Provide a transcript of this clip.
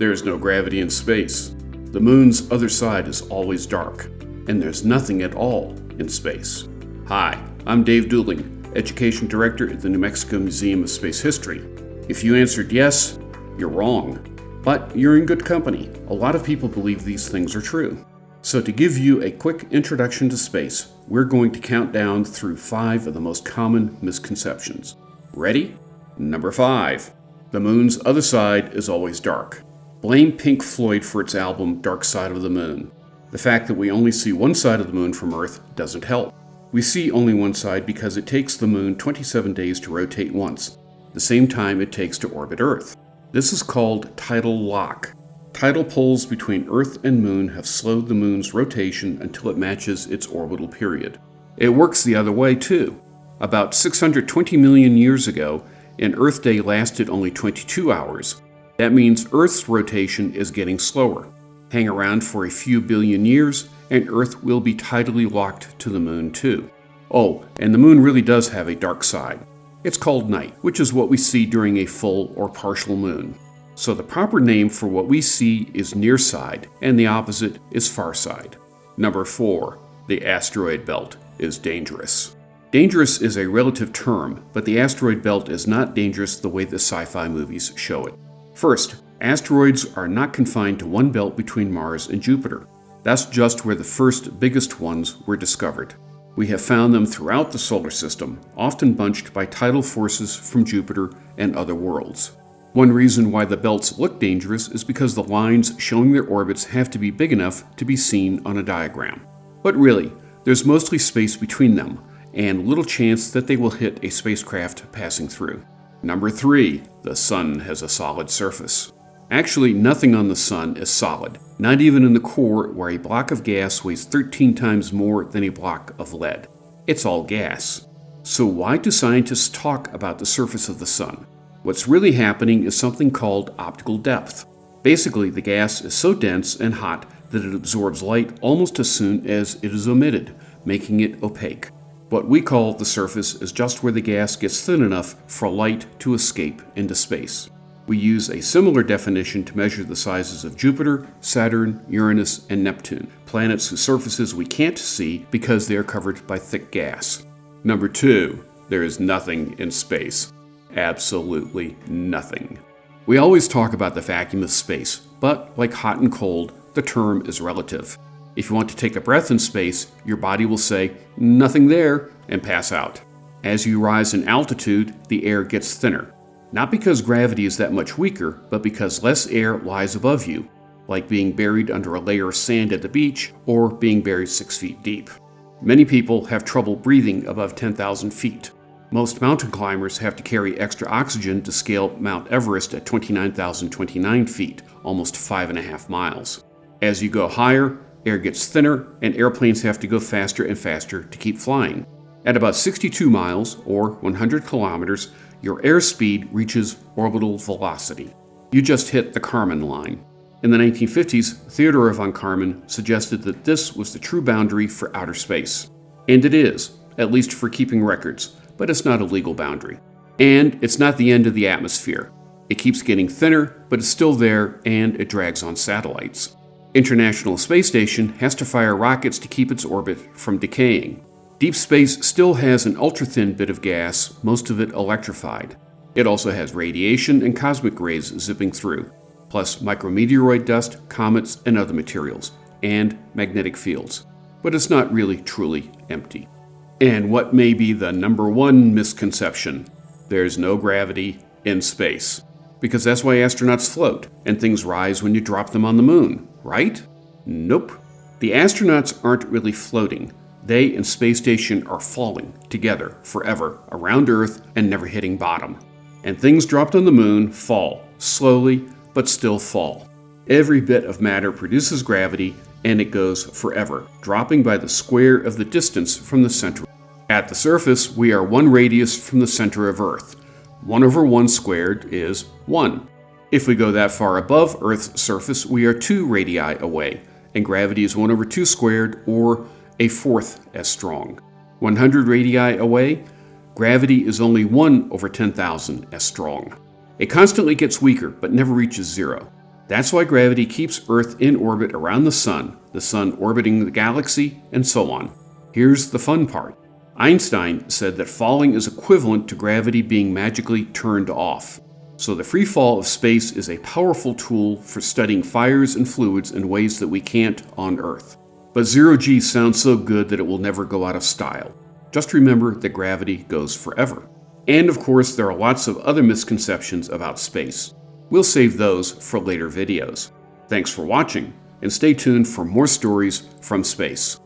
There's no gravity in space. The moon's other side is always dark, and there's nothing at all in space. Hi, I'm Dave Dooling, Education Director at the New Mexico Museum of Space History. If you answered yes, you're wrong. But you're in good company. A lot of people believe these things are true. So to give you a quick introduction to space, we're going to count down through 5 of the most common misconceptions. Ready? Number 5. The moon's other side is always dark. Blame Pink Floyd for its album Dark Side of the Moon. The fact that we only see one side of the moon from Earth doesn't help. We see only one side because it takes the moon 27 days to rotate once, the same time it takes to orbit Earth. This is called tidal lock. Tidal poles between Earth and Moon have slowed the moon's rotation until it matches its orbital period. It works the other way too. About 620 million years ago, an Earth day lasted only 22 hours. That means Earth's rotation is getting slower. Hang around for a few billion years, and Earth will be tidally locked to the moon too. Oh, and the moon really does have a dark side. It's called night, which is what we see during a full or partial moon. So the proper name for what we see is near side, and the opposite is far side. Number 4. The asteroid belt is dangerous. Dangerous is a relative term, but the asteroid belt is not dangerous the way the sci-fi movies show it. First, asteroids are not confined to one belt between Mars and Jupiter. That's just where the first biggest ones were discovered. We have found them throughout the solar system, often bunched by tidal forces from Jupiter and other worlds. One reason why the belts look dangerous is because the lines showing their orbits have to be big enough to be seen on a diagram. But really, there's mostly space between them, and little chance that they will hit a spacecraft passing through. Number 3. The Sun has a solid surface. Actually, nothing on the Sun is solid, not even in the core where a block of gas weighs 13 times more than a block of lead. It's all gas. So why do scientists talk about the surface of the Sun? What's really happening is something called optical depth. Basically, the gas is so dense and hot that it absorbs light almost as soon as it is emitted, making it opaque. What we call the surface is just where the gas gets thin enough for light to escape into space. We use a similar definition to measure the sizes of Jupiter, Saturn, Uranus, and Neptune, planets whose surfaces we can't see because they are covered by thick gas. Number 2. There is nothing in space. Absolutely nothing. We always talk about the vacuum of space, but like hot and cold, the term is relative. If you want to take a breath in space, your body will say, "Nothing there," and pass out. As you rise in altitude, the air gets thinner. Not because gravity is that much weaker, but because less air lies above you, like being buried under a layer of sand at the beach or being buried 6 feet deep. Many people have trouble breathing above 10,000 feet. Most mountain climbers have to carry extra oxygen to scale Mount Everest at 29,029 feet, almost 5.5 miles. As you go higher, air gets thinner, and airplanes have to go faster and faster to keep flying. At about 62 miles, or 100 kilometers, your airspeed reaches orbital velocity. You just hit the Kármán line. In the 1950s, Theodore von Kármán suggested that this was the true boundary for outer space. And it is, at least for keeping records, but it's not a legal boundary. And it's not the end of the atmosphere. It keeps getting thinner, but it's still there, and it drags on satellites. International Space Station has to fire rockets to keep its orbit from decaying. Deep space still has an ultra-thin bit of gas, most of it electrified. It also has radiation and cosmic rays zipping through, plus micrometeoroid dust, comets, and other materials, and magnetic fields. But it's not really truly empty. And what may be the number 1 misconception? There's no gravity in space. Because that's why astronauts float, and things rise when you drop them on the moon, right? Nope. The astronauts aren't really floating. They and space station are falling together forever around Earth and never hitting bottom. And things dropped on the moon fall, slowly, but still fall. Every bit of matter produces gravity, and it goes forever, dropping by the square of the distance from the center. At the surface, we are 1 radius from the center of Earth. 1 over 1 squared is 1. If we go that far above Earth's surface, we are 2 radii away, and gravity is 1 over 2 squared, or a fourth as strong. 100 radii away, gravity is only 1 over 10,000 as strong. It constantly gets weaker, but never reaches 0. That's why gravity keeps Earth in orbit around the Sun orbiting the galaxy, and so on. Here's the fun part. Einstein said that falling is equivalent to gravity being magically turned off. So the free fall of space is a powerful tool for studying fires and fluids in ways that we can't on Earth. But zero-G sounds so good that it will never go out of style. Just remember that gravity goes forever. And of course, there are lots of other misconceptions about space. We'll save those for later videos. Thanks for watching, and stay tuned for more stories from space.